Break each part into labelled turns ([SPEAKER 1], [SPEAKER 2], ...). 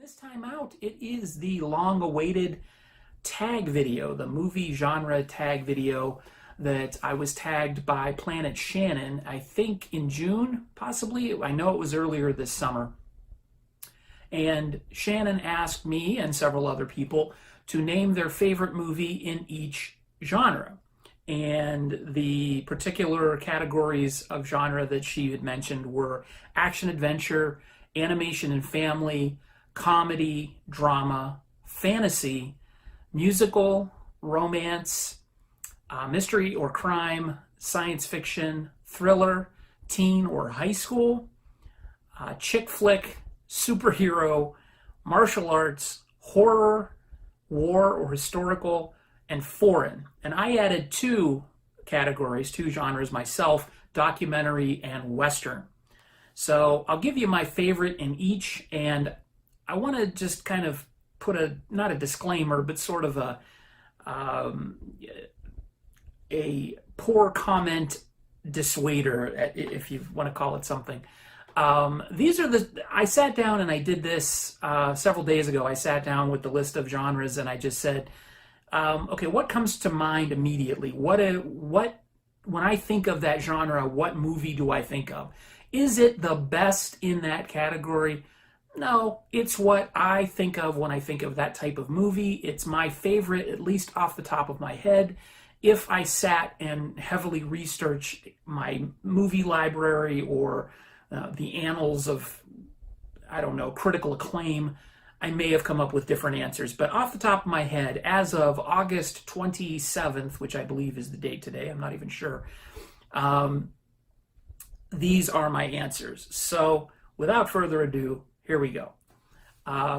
[SPEAKER 1] this time out, it is the long-awaited tag video, the movie genre tag video that I was tagged by PlanetShannon, I think in June, possibly. I know it was earlier this summer. And Shannon asked me and several other people to name their favorite movie in each genre. And the particular categories of genre that she had mentioned were action adventure, animation and family, comedy, drama, fantasy, musical, romance, mystery or crime, science fiction, thriller, teen or high school, chick flick, superhero, martial arts, horror, war or historical, and foreign. And I added two categories, two genres myself, documentary and Western. So I'll give you my favorite in each, and I want to just kind of put not a disclaimer, but sort of a poor comment dissuader, if you want to call it something. I sat down and I did this several days ago. I sat down with the list of genres and I just said, okay, what comes to mind immediately? When I think of that genre, what movie do I think of? Is it the best in that category? No, it's what I think of when I think of that type of movie. It's my favorite, at least off the top of my head. If I sat and heavily researched my movie library or the annals of, I don't know, critical acclaim, I may have come up with different answers. But off the top of my head, as of August 27th, which I believe is the date today, I'm not even sure, these are my answers. So without further ado, here we go.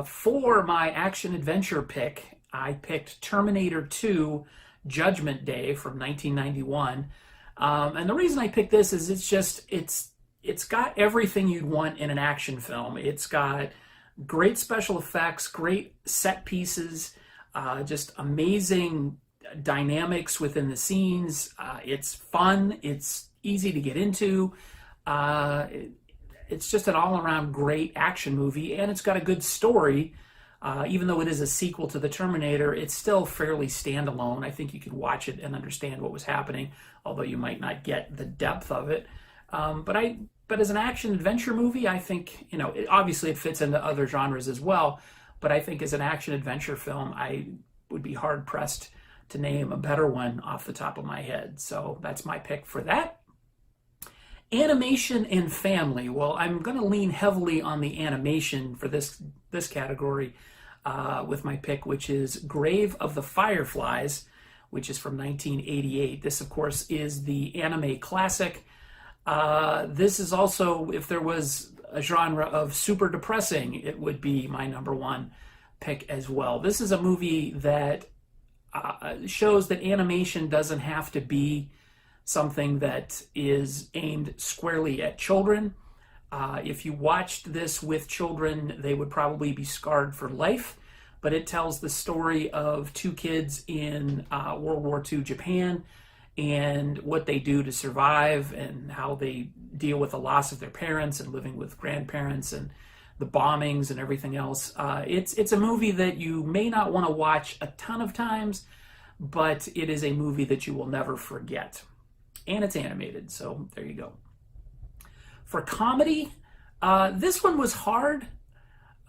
[SPEAKER 1] For my action-adventure pick, I picked Terminator 2, Judgment Day from 1991. And the reason I picked this is it's got everything you'd want in an action film. It's got great special effects, great set pieces, just amazing dynamics within the scenes. It's fun. It's easy to get into. It's just an all-around great action movie, and it's got a good story. Even though it is a sequel to the Terminator, it's still fairly standalone. I think you could watch it and understand what was happening, although you might not get the depth of it. But as an action-adventure movie, I think, obviously it fits into other genres as well, but I think as an action-adventure film, I would be hard-pressed to name a better one off the top of my head. So that's my pick for that. Animation and family. Well, I'm going to lean heavily on the animation for this category with my pick, which is Grave of the Fireflies, which is from 1988. This, of course, is the anime classic. This is also, if there was a genre of super depressing, it would be my number one pick as well. This is a movie that shows that animation doesn't have to be something that is aimed squarely at children. If you watched this with children, they would probably be scarred for life, but it tells the story of two kids in World War II Japan and what they do to survive and how they deal with the loss of their parents and living with grandparents and the bombings and everything else. It's a movie that you may not want to watch a ton of times, but it is a movie that you will never forget. And it's animated, so there you go. For comedy, this one was hard.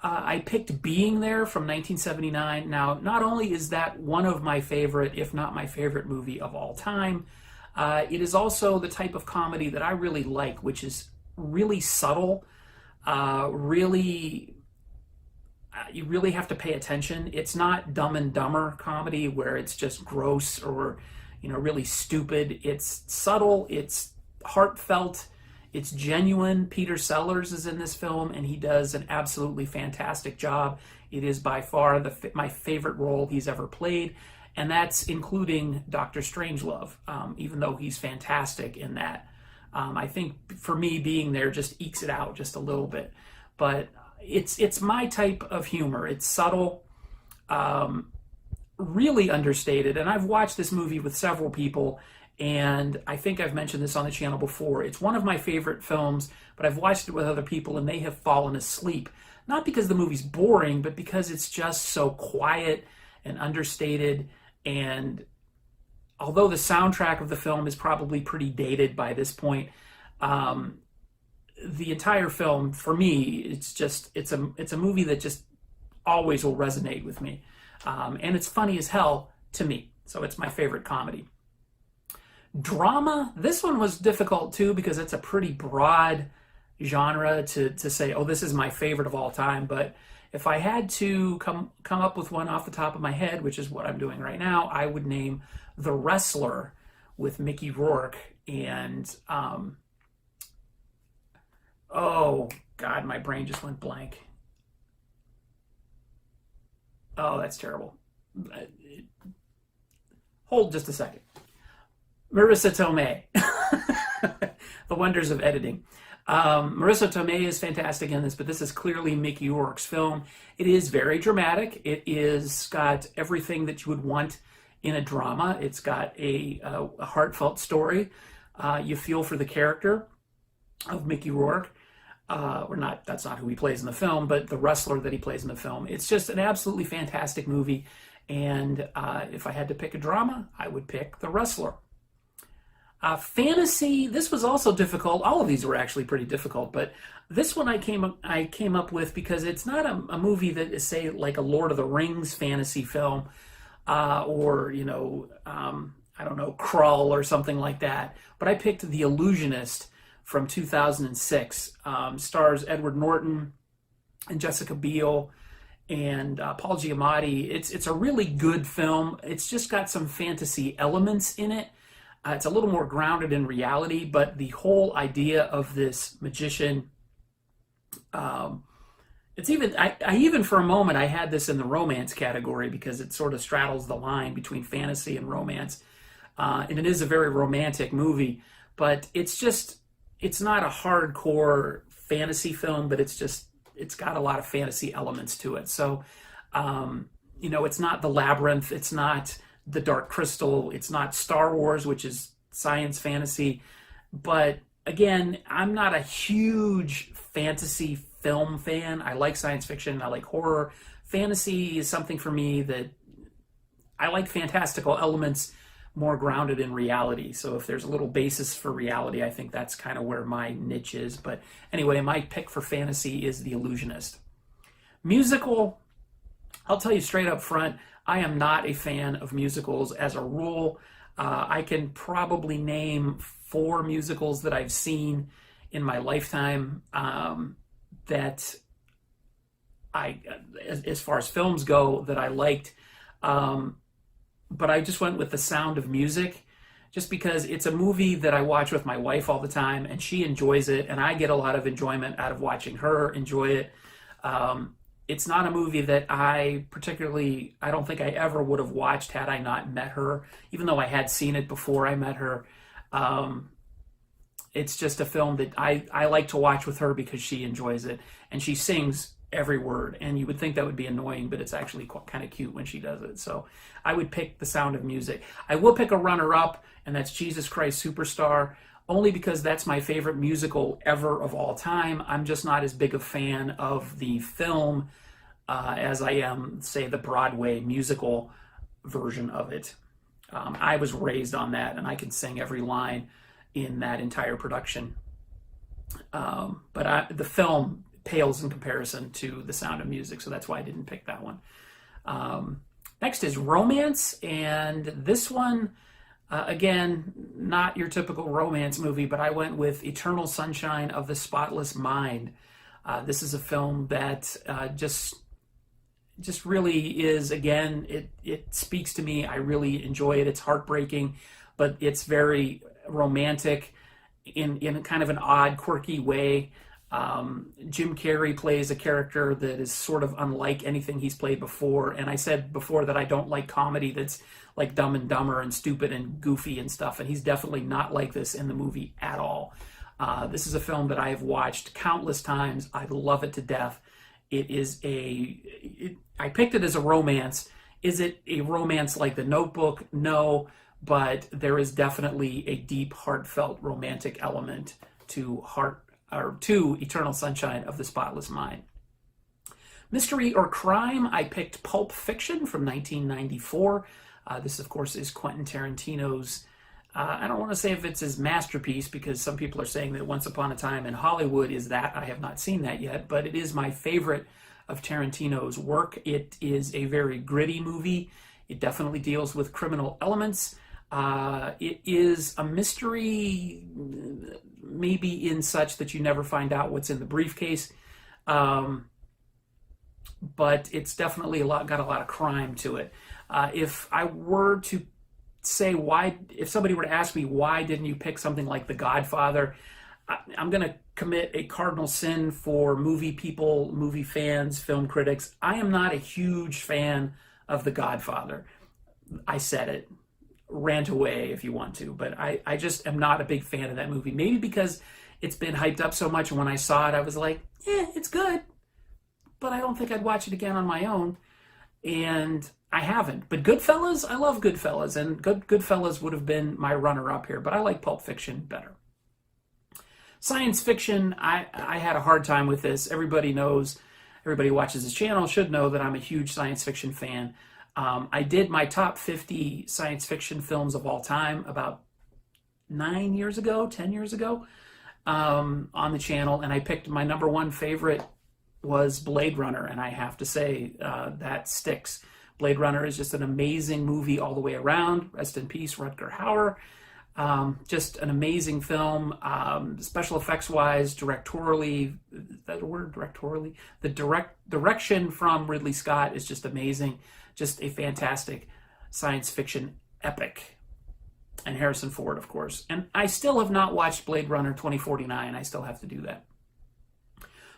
[SPEAKER 1] I picked Being There from 1979. Now, not only is that one of my favorite, if not my favorite movie of all time, it is also the type of comedy that I really like, which is really subtle, you really have to pay attention. It's not Dumb and Dumber comedy where it's just gross or really stupid. It's subtle, it's heartfelt, it's genuine. Peter Sellers is in this film, and he does an absolutely fantastic job. It is by far my favorite role he's ever played, and that's including Dr. Strangelove, even though he's fantastic in that. I think for me, Being There just ekes it out just a little bit. But it's my type of humor. It's subtle, really understated, and I've watched this movie with several people, And I think I've mentioned this on the channel before. It's one of my favorite films, but I've watched it with other people and they have fallen asleep. Not because the movie's boring, but because it's just so quiet and understated. And although the soundtrack of the film is probably pretty dated by this point, the entire film, for me, it's a movie that just always will resonate with me. And it's funny as hell to me. So it's my favorite comedy. Drama, this one was difficult too because it's a pretty broad genre to say, oh, this is my favorite of all time. But if I had to come up with one off the top of my head, which is what I'm doing right now, I would name The Wrestler with Mickey Rourke. And oh God, my brain just went blank. Oh, that's terrible. Hold just a second. Marissa Tomei. The wonders of editing. Marissa Tomei is fantastic in this, but this is clearly Mickey Rourke's film. It is very dramatic. It is got everything that you would want in a drama. It's got a heartfelt story. You feel for the character of Mickey Rourke. Or not, that's not who he plays in the film, but the wrestler that he plays in the film. It's just an absolutely fantastic movie. And if I had to pick a drama, I would pick The Wrestler. Fantasy, this was also difficult. All of these were actually pretty difficult, but this one I came up with because it's not a movie that is, say, like a Lord of the Rings fantasy film, or, you know, I don't know, Krull or something like that. But I picked The Illusionist from 2006. Stars Edward Norton and Jessica Biel and Paul Giamatti. It's a really good film. It's just got some fantasy elements in it. It's a little more grounded in reality, but the whole idea of this magician, it's even, I even for a moment, I had this in the romance category because it sort of straddles the line between fantasy and romance. And it is a very romantic movie, but it's not a hardcore fantasy film, but it's got a lot of fantasy elements to it. So, you know, it's not The Labyrinth, it's not The Dark Crystal, it's not Star Wars, which is science fantasy. But again, I'm not a huge fantasy film fan. I like science fiction, I like horror. Fantasy is something for me that I like fantastical elements more grounded in reality. So if there's a little basis for reality, I think that's kind of where my niche is. But anyway, my pick for fantasy is The Illusionist. Musical, I'll tell you straight up front, I am not a fan of musicals as a rule. I can probably name 4 musicals that I've seen in my lifetime that as far as films go, that I liked. But I just went with The Sound of Music just because it's a movie that I watch with my wife all the time and she enjoys it and I get a lot of enjoyment out of watching her enjoy it. It's not a movie that I don't think I ever would have watched had I not met her, even though I had seen it before I met her. It's just a film that I like to watch with her because she enjoys it and she sings every word, and you would think that would be annoying, but it's actually kind of cute when she does it. So I would pick The Sound of Music. I will pick a runner-up, and that's Jesus Christ Superstar, only because that's my favorite musical ever of all time. I'm just not as big a fan of the film as I am, say, the Broadway musical version of it. I was raised on that, and I can sing every line in that entire production. But the film pales in comparison to The Sound of Music, so that's why I didn't pick that one. Next is romance, and this one, again, not your typical romance movie, but I went with Eternal Sunshine of the Spotless Mind. This is a film that just really is, again, it speaks to me. I really enjoy it. It's heartbreaking, but it's very romantic in kind of an odd, quirky way. Jim Carrey plays a character that is sort of unlike anything he's played before, and I said before that I don't like comedy that's like Dumb and Dumber and stupid and goofy and stuff, and he's definitely not like this in the movie at all. This is a film that I have watched countless times. I love it to death. It is I picked it as a romance. Is it a romance like The Notebook? No, but there is definitely a deep, heartfelt, romantic element to Eternal Sunshine of the Spotless Mind. Mystery or crime, I picked Pulp Fiction from 1994. This, of course, is Quentin Tarantino's, I don't want to say if it's his masterpiece, because some people are saying that Once Upon a Time in Hollywood is that. I have not seen that yet, but it is my favorite of Tarantino's work. It is a very gritty movie. It definitely deals with criminal elements. It is a mystery, maybe in such that you never find out what's in the briefcase. But it's definitely got a lot of crime to it. If I were to say if somebody were to ask me, why didn't you pick something like The Godfather, I'm going to commit a cardinal sin for movie people, movie fans, film critics. I am not a huge fan of The Godfather. I said it. Rant away if you want to, but I just am not a big fan of that movie. Maybe because it's been hyped up so much, and when I saw it, I was like, it's good, but I don't think I'd watch it again on my own, and I haven't. But Goodfellas, I love Goodfellas, and Goodfellas would have been my runner-up here, but I like Pulp Fiction better. Science fiction, I had a hard time with this. Everybody who watches this channel should know that I'm a huge science fiction fan. I did my top 50 science fiction films of all time about 10 years ago, on the channel, and I picked my number one favorite was Blade Runner, and I have to say that sticks. Blade Runner is just an amazing movie all the way around. Rest in peace, Rutger Hauer. Just an amazing film, special effects wise, directorially, is that a word, directorially? The direction from Ridley Scott is just amazing. Just a fantastic science fiction epic. And Harrison Ford, of course. And I still have not watched Blade Runner 2049. I still have to do that.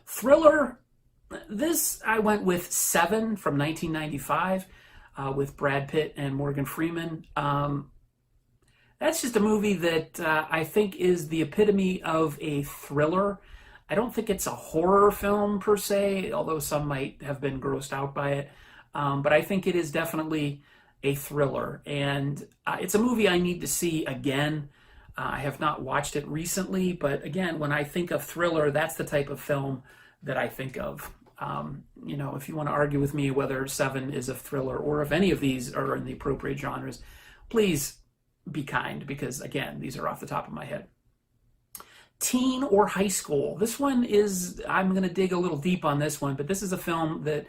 [SPEAKER 1] Thriller, this I went with Seven from 1995 with Brad Pitt and Morgan Freeman. That's just a movie that I think is the epitome of a thriller. I don't think it's a horror film per se, although some might have been grossed out by it. But I think it is definitely a thriller. And it's a movie I need to see again. I have not watched it recently, but again, when I think of thriller, that's the type of film that I think of. If you want to argue with me whether Seven is a thriller or if any of these are in the appropriate genres, please be kind, because again, these are off the top of my head. Teen or high school. This one is, I'm going to dig a little deep on this one, but this is a film that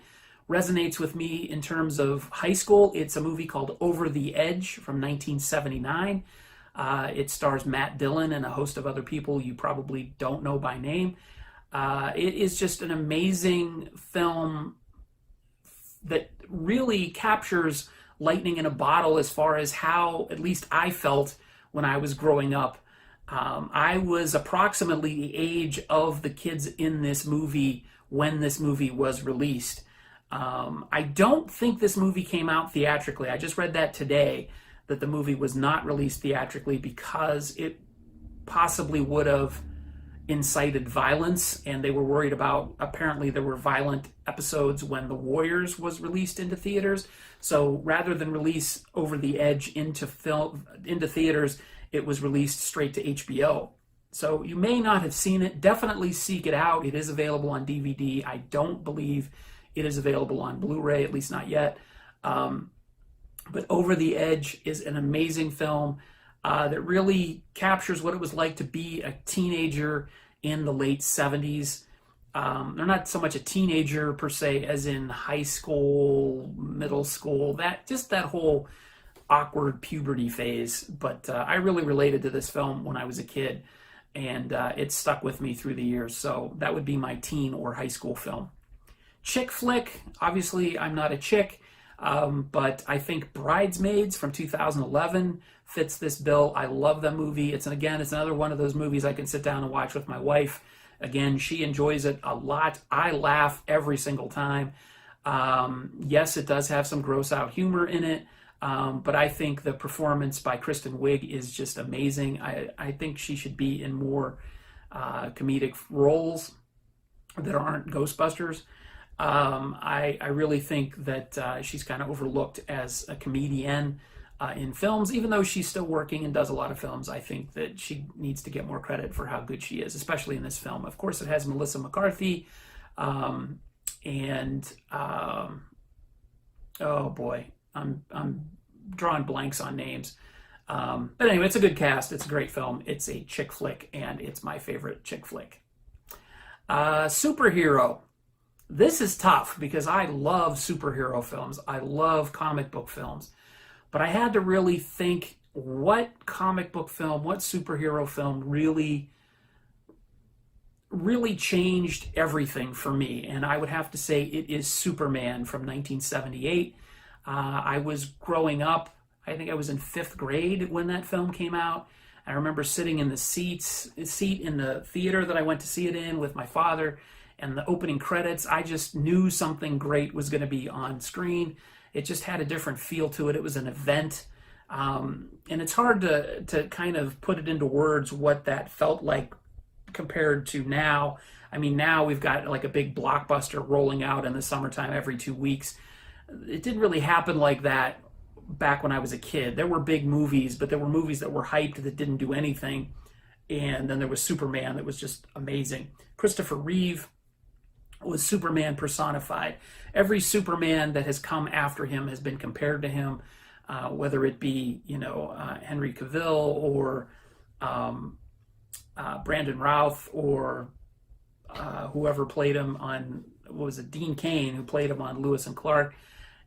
[SPEAKER 1] resonates with me in terms of high school. It's a movie called Over the Edge from 1979. It stars Matt Dillon and a host of other people you probably don't know by name. It is just an amazing film that really captures lightning in a bottle as far as how, at least I felt when I was growing up. I was approximately the age of the kids in this movie when this movie was released. I don't think this movie came out theatrically. I just read that today, that the movie was not released theatrically because it possibly would have incited violence, and they were worried about, apparently there were violent episodes when The Warriors was released into theaters. So rather than release Over the Edge into theaters, it was released straight to HBO. So you may not have seen it. Definitely seek it out. It is available on DVD. I don't believe it is available on Blu-ray, at least not yet. But Over the Edge is an amazing film that really captures what it was like to be a teenager in the late 70s. They're not so much a teenager per se as in high school, middle school, that whole awkward puberty phase. But I really related to this film when I was a kid, and it stuck with me through the years. So that would be my teen or high school film. Chick flick, obviously I'm not a chick, but I think Bridesmaids from 2011 fits this bill. I love that movie. It's another one of those movies I can sit down and watch with my wife. Again, she enjoys it a lot. I laugh every single time. Yes, it does have some gross out humor in it, but I think the performance by Kristen Wiig is just amazing. I think she should be in more comedic roles that aren't Ghostbusters. I really think that she's kind of overlooked as a comedian. in films. Even though she's still working and does a lot of films, I think that she needs to get more credit for how good she is, especially in this film. Of course, it has Melissa McCarthy, and oh boy, I'm drawing blanks on names. But anyway, it's a good cast. It's a great film. It's a chick flick, and it's my favorite chick flick. Superhero. This is tough because I love superhero films. I love comic book films. But I had to really think what comic book film, what superhero film really changed everything for me. And I would have to say it is Superman from 1978. I was growing up. I think I was in 5th grade when that film came out. I remember sitting in the seat in the theater that I went to see it in with my father, and the opening credits, I just knew something great was going to be on screen. It just had a different feel to it. It was an event. And it's hard to kind of put it into words what that felt like compared to now. I mean, now we've got like a big blockbuster rolling out in the summertime every 2 weeks. It didn't really happen like that back when I was a kid. There were big movies, but there were movies that were hyped that didn't do anything. And then there was Superman that was just amazing. Christopher Reeve was Superman personified. Every Superman that has come after him has been compared to him, whether it be, Henry Cavill or Brandon Routh or whoever played him on, Dean Cain, who played him on Lewis and Clark,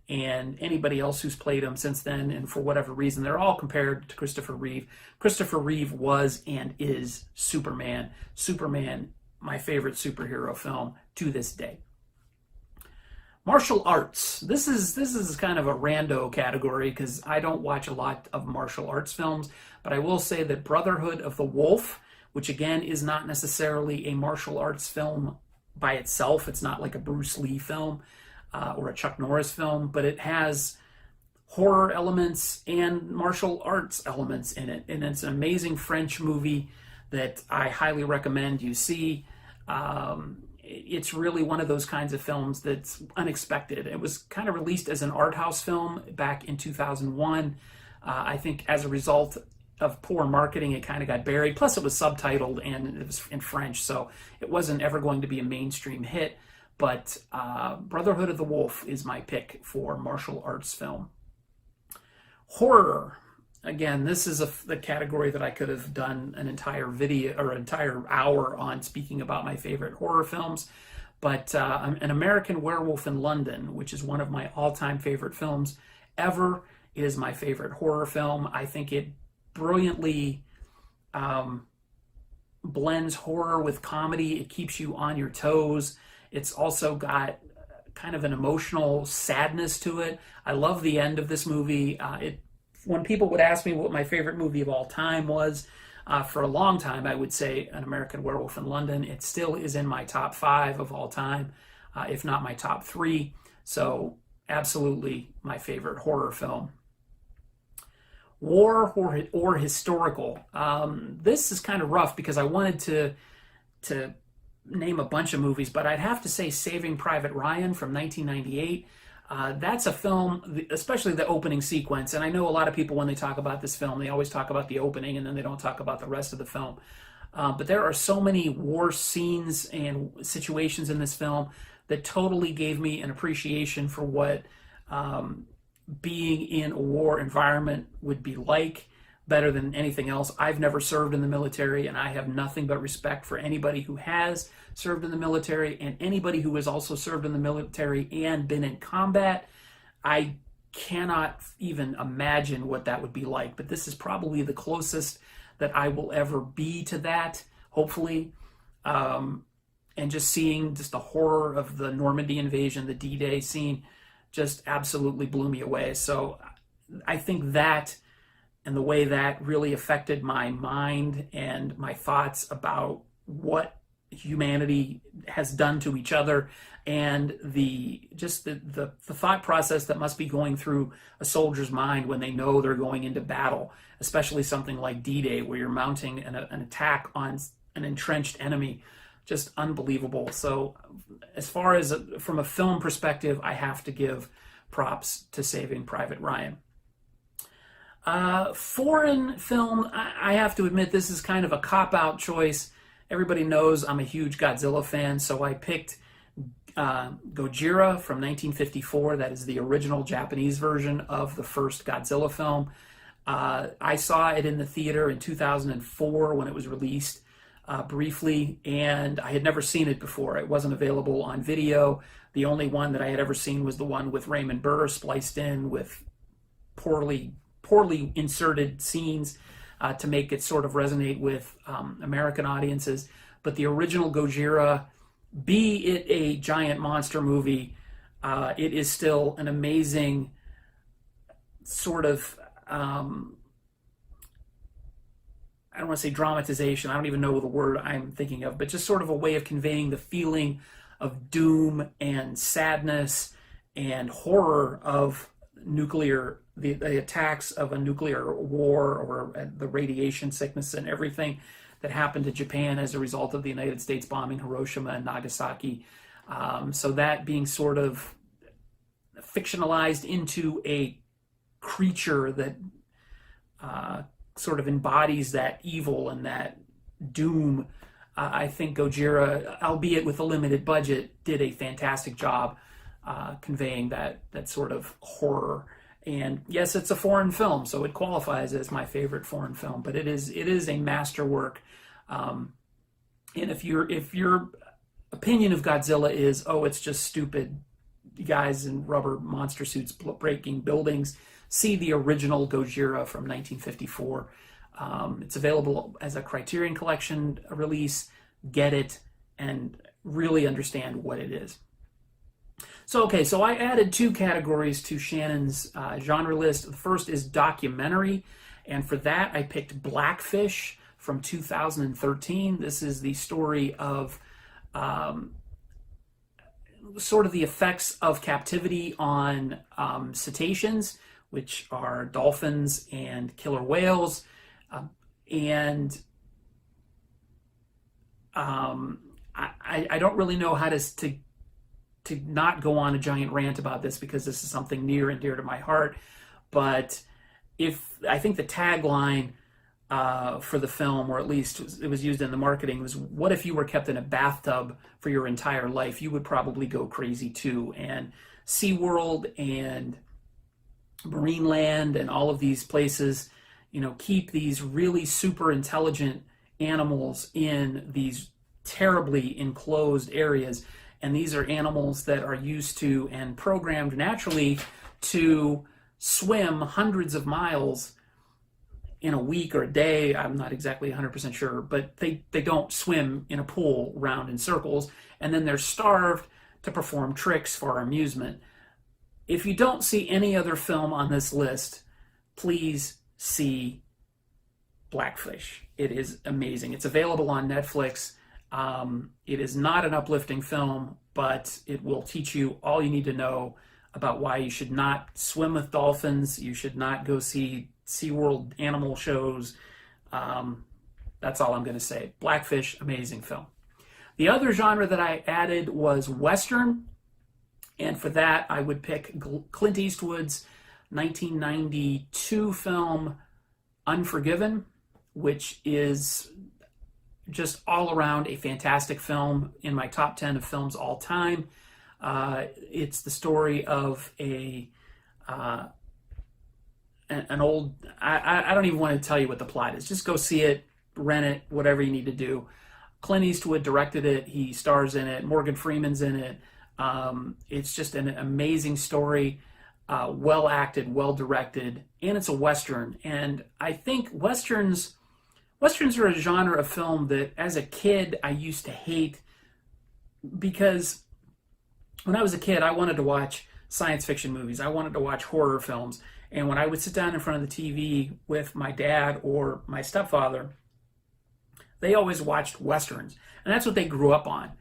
[SPEAKER 1] and anybody else who's played him since then, and for whatever reason, they're all compared to Christopher Reeve. Christopher Reeve was and is Superman. Superman, my favorite superhero film to this day. Martial arts. This is kind of a rando category because I don't watch a lot of martial arts films, but I will say that Brotherhood of the Wolf, which again is not necessarily a martial arts film by itself. It's not like a Bruce Lee film or a Chuck Norris film, but it has horror elements and martial arts elements in it. And it's an amazing French movie that I highly recommend you see. It's really one of those kinds of films that's unexpected. It was kind of released as an art house film back in 2001. I think as a result of poor marketing, it kind of got buried. Plus, it was subtitled and it was in French, so it wasn't ever going to be a mainstream hit. But Brotherhood of the Wolf is my pick for martial arts film. Horror. Again, this is the category that I could have done an entire video or an entire hour on speaking about my favorite horror films. But An American Werewolf in London, which is one of my all-time favorite films ever, is my favorite horror film. I think it brilliantly blends horror with comedy. It keeps you on your toes. It's also got kind of an emotional sadness to it. I love the end of this movie. When people would ask me what my favorite movie of all time was, for a long time, I would say An American Werewolf in London. It still is in my top 5 of all time, if not my top 3. So absolutely my favorite horror film. War or historical. This is kind of rough because I wanted to name a bunch of movies, but I'd have to say Saving Private Ryan from 1998. That's a film, especially the opening sequence, and I know a lot of people when they talk about this film, they always talk about the opening and then they don't talk about the rest of the film. But there are so many war scenes and situations in this film that totally gave me an appreciation for what being in a war environment would be like, better than anything else. I've never served in the military, and I have nothing but respect for anybody who has served in the military and anybody who has also served in the military and been in combat. I cannot even imagine what that would be like, but this is probably the closest that I will ever be to that, hopefully. And just seeing just the horror of the Normandy invasion, the D-Day scene, just absolutely blew me away. So I think that and the way that really affected my mind and my thoughts about what humanity has done to each other, and the thought process that must be going through a soldier's mind when they know they're going into battle, especially something like D-Day where you're mounting an attack on an entrenched enemy. Just unbelievable. So as far as from a film perspective, I have to give props to Saving Private Ryan. Foreign film, I have to admit, this is kind of a cop-out choice. Everybody knows I'm a huge Godzilla fan, so I picked Gojira from 1954. That is the original Japanese version of the first Godzilla film. I saw it in the theater in 2004 when it was released briefly, and I had never seen it before. It wasn't available on video. The only one that I had ever seen was the one with Raymond Burr spliced in with poorly inserted scenes to make it sort of resonate with American audiences. But the original Gojira, be it a giant monster movie, it is still an amazing sort of, I don't want to say dramatization, I don't even know the word I'm thinking of, but just sort of a way of conveying the feeling of doom and sadness and horror of the attacks of a nuclear war, or the radiation sickness and everything that happened to Japan as a result of the United States bombing Hiroshima and Nagasaki. So that being sort of fictionalized into a creature that sort of embodies that evil and that doom. I think Gojira, albeit with a limited budget, did a fantastic job conveying that sort of horror. And yes, it's a foreign film, so it qualifies as my favorite foreign film. But it is a masterwork. And if your opinion of Godzilla is, oh, it's just stupid guys in rubber monster suits breaking buildings, see the original Gojira from 1954. It's available as a Criterion Collection release. Get it and really understand what it is. So I added two categories to Shannon's genre list. The first is documentary, and for that I picked Blackfish from 2013. This is the story of sort of the effects of captivity on cetaceans, which are dolphins and killer whales. I don't really know how to not go on a giant rant about this, because this is something near and dear to my heart. But I think the tagline for the film, or at least it was used in the marketing, was, what if you were kept in a bathtub for your entire life? You would probably go crazy too. And SeaWorld and Marineland and all of these places, keep these really super intelligent animals in these terribly enclosed areas. And these are animals that are used to and programmed naturally to swim hundreds of miles in a week or a day. I'm not exactly 100% sure, but they don't swim in a pool round in circles. And then they're starved to perform tricks for our amusement. If you don't see any other film on this list, please see Blackfish. It is amazing. It's available on Netflix. It is not an uplifting film, but it will teach you all you need to know about why you should not swim with dolphins. You should not go see SeaWorld animal shows. That's all I'm going to say. Blackfish, amazing film. The other genre that I added was Western. And for that, I would pick Clint Eastwood's 1992 film, Unforgiven, which is just all around a fantastic film, in my top 10 of films all time. It's the story of an old, I don't even want to tell you what the plot is. Just go see it, rent it, whatever you need to do. Clint Eastwood directed it. He stars in it. Morgan Freeman's in it. It's just an amazing story, well acted, well directed, and it's a Western. And I think Westerns are a genre of film that as a kid I used to hate, because when I was a kid I wanted to watch science fiction movies. I wanted to watch horror films. And when I would sit down in front of the TV with my dad or my stepfather, they always watched Westerns. And that's what they grew up on.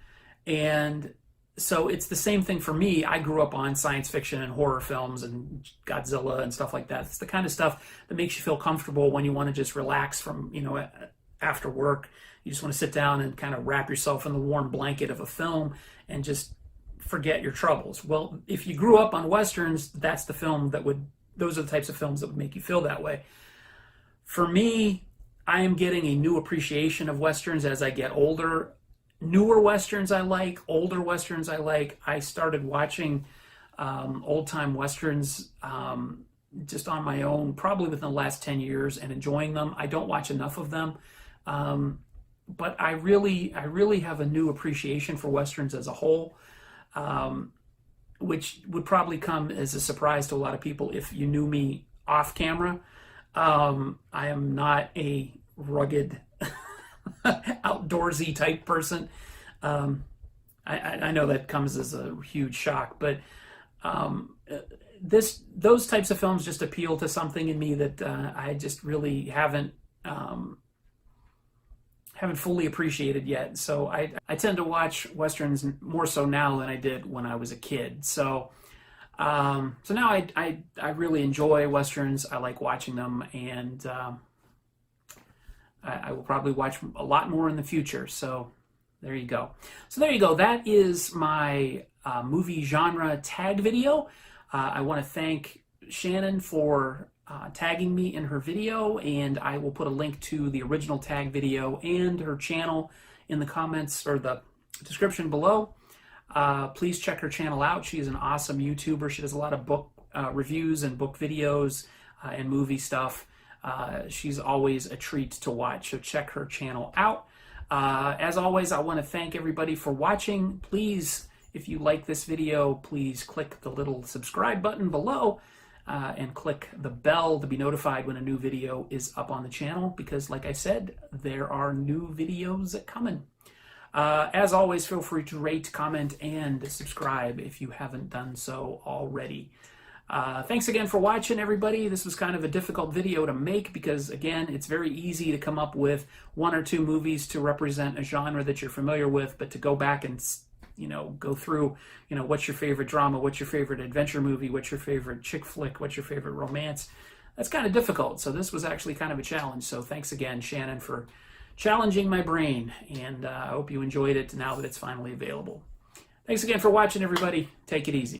[SPEAKER 1] And so it's the same thing for me. I grew up on science fiction and horror films and Godzilla and stuff like that. It's the kind of stuff that makes you feel comfortable when you want to just relax from, after work. You just want to sit down and kind of wrap yourself in the warm blanket of a film and just forget your troubles. Well, if you grew up on Westerns, that's the film that would those are the types of films that would make you feel that way. For me, I am getting a new appreciation of Westerns as I get older. Newer Westerns I like, older Westerns I like. I started watching old-time Westerns just on my own, probably within the last 10 years, and enjoying them. I don't watch enough of them, but I really have a new appreciation for Westerns as a whole, which would probably come as a surprise to a lot of people if you knew me off camera. I am not a rugged, outdoorsy type person. I know that comes as a huge shock, but those types of films just appeal to something in me that I just really haven't fully appreciated yet. So I tend to watch Westerns more so now than I did when I was a kid. So now I really enjoy Westerns. I like watching them, and I will probably watch a lot more in the future. So there you go. That is my movie genre tag video. I want to thank Shannon for tagging me in her video, and I will put a link to the original tag video and her channel in the comments or the description below. Please check her channel out. She's an awesome YouTuber. She does a lot of book reviews and book videos and movie stuff. She's always a treat to watch, so check her channel out. As always, I want to thank everybody for watching. Please, if you like this video, please click the little subscribe button below and click the bell to be notified when a new video is up on the channel, because like I said, there are new videos coming. As always, feel free to rate, comment, and subscribe if you haven't done so already. Thanks again for watching, everybody. This was kind of a difficult video to make because, again, it's very easy to come up with one or two movies to represent a genre that you're familiar with, but to go back and, go through, what's your favorite drama, what's your favorite adventure movie, what's your favorite chick flick, what's your favorite romance, that's kind of difficult. So this was actually kind of a challenge. So thanks again, Shannon, for challenging my brain, and I hope you enjoyed it now that it's finally available. Thanks again for watching, everybody. Take it easy.